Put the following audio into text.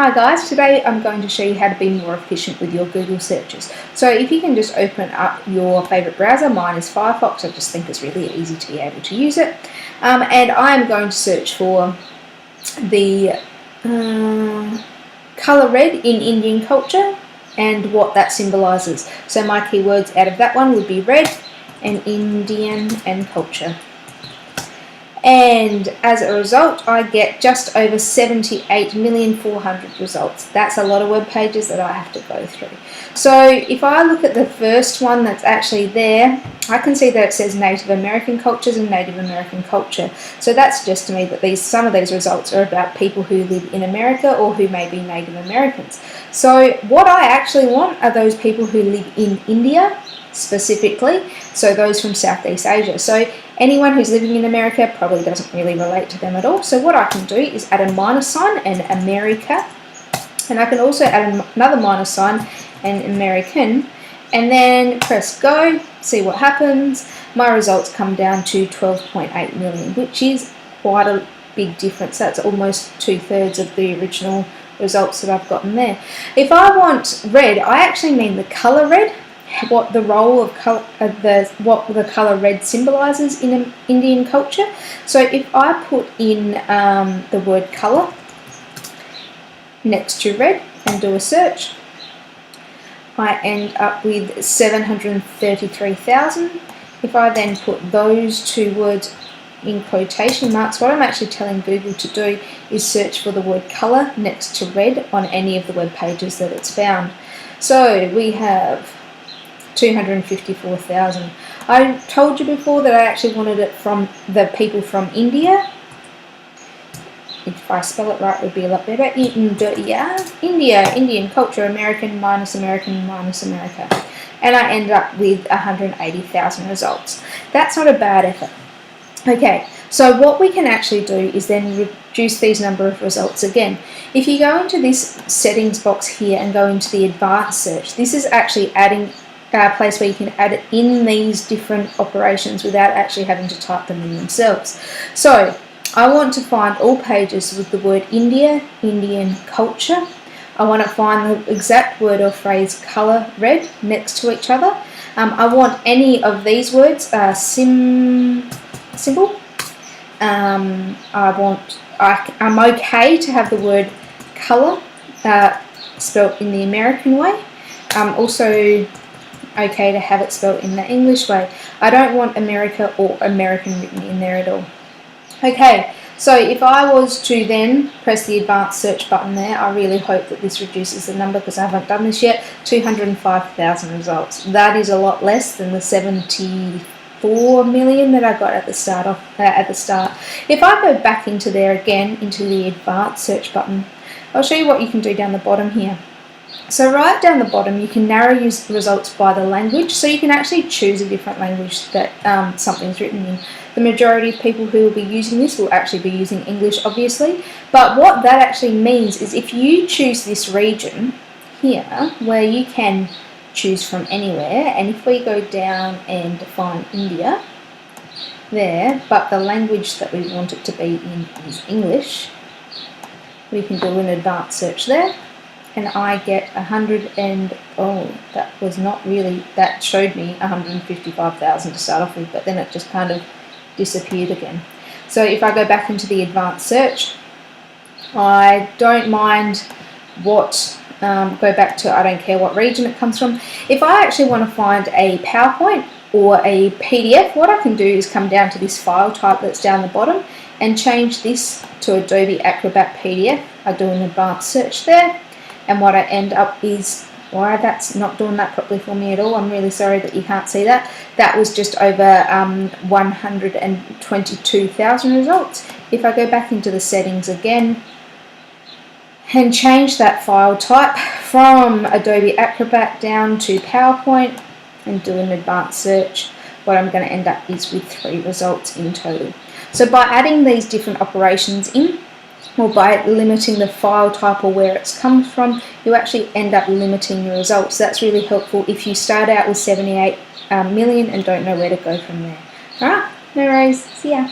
Hi guys, today I'm going to show you how to be more efficient with your Google searches. So if you can just open up your favourite browser, mine is Firefox, I just think it's really easy to be able to use it. And I am going to search for the colour red in Indian culture and what that symbolises. So my keywords out of that one would be red and Indian and culture. And as a result, I get just over 78,400,000 results. That's a lot of web pages that I have to go through. So if I look at the first one that's actually there, I can see that it says Native American cultures and Native American culture. So that suggests to me that some of these results are about people who live in America or who may be Native Americans. So what I actually want are those people who live in India specifically, so those from Southeast Asia. So anyone who's living in America probably doesn't really relate to them at all. So what I can do is add a minus sign and America, and I can also add another minus sign and American, and then press go, see what happens. My results come down to 12.8 million, which is quite a big difference. That's almost 2/3 of the original results that I've gotten there. If I want red, I actually mean the colour red, what the role of what the colour red symbolises in Indian culture. So if I put in the word colour next to red and do a search, I end up with 733,000. If I then put those two words in quotation marks, what I'm actually telling Google to do is search for the word colour next to red on any of the web pages that it's found. So we have 254,000. I told you before that I actually wanted it from the people from India. If I spell it right, it would be a lot better. India, Indian culture, American minus America. And I end up with 180,000 results. That's not a bad effort. Okay, so what we can actually do is then reduce these number of results again. If you go into this settings box here and go into the advanced search, this is actually adding a place where you can add in these different operations without actually having to type them in themselves. So I want to find all pages with the word India, Indian culture. I want to find the exact word or phrase colour red next to each other. I want any of these words symbol. I'm okay to have the word colour spelled in the American way. Also okay to have it spelled in the English way. I don't want America or American written in there at all. Okay, so if I was to then press the advanced search button there, I really hope that this reduces the number because I haven't done this yet, 205,000 results. That is a lot less than the 74 million that I got at the start. If I go back into there again, into the advanced search button, I'll show you what you can do down the bottom here. So right down the bottom, you can narrow your results by the language, so you can actually choose a different language that something's written in. The majority of people who will be using this will actually be using English, obviously, but what that actually means is if you choose this region here, where you can choose from anywhere, and if we go down and define India there, but the language that we want it to be in is English, we can do an advanced search there. And I get that showed me 155,000 to start off with, but then it just kind of disappeared again. So if I go back into the advanced search, I don't mind go back to, I don't care what region it comes from. If I actually want to find a PowerPoint or a PDF, what I can do is come down to this file type that's down the bottom and change this to Adobe Acrobat PDF. I do an advanced search there. And what I end up is, why that's not doing that properly for me at all, I'm really sorry that you can't see that. That was just over 122,000 results. If I go back into the settings again and change that file type from Adobe Acrobat down to PowerPoint and do an advanced search, what I'm going to end up is with 3 results in total. So by adding these different operations in, or by limiting the file type or where it's come from, you actually end up limiting your results. That's really helpful if you start out with 78 million and don't know where to go from there. Alright, no worries, see ya.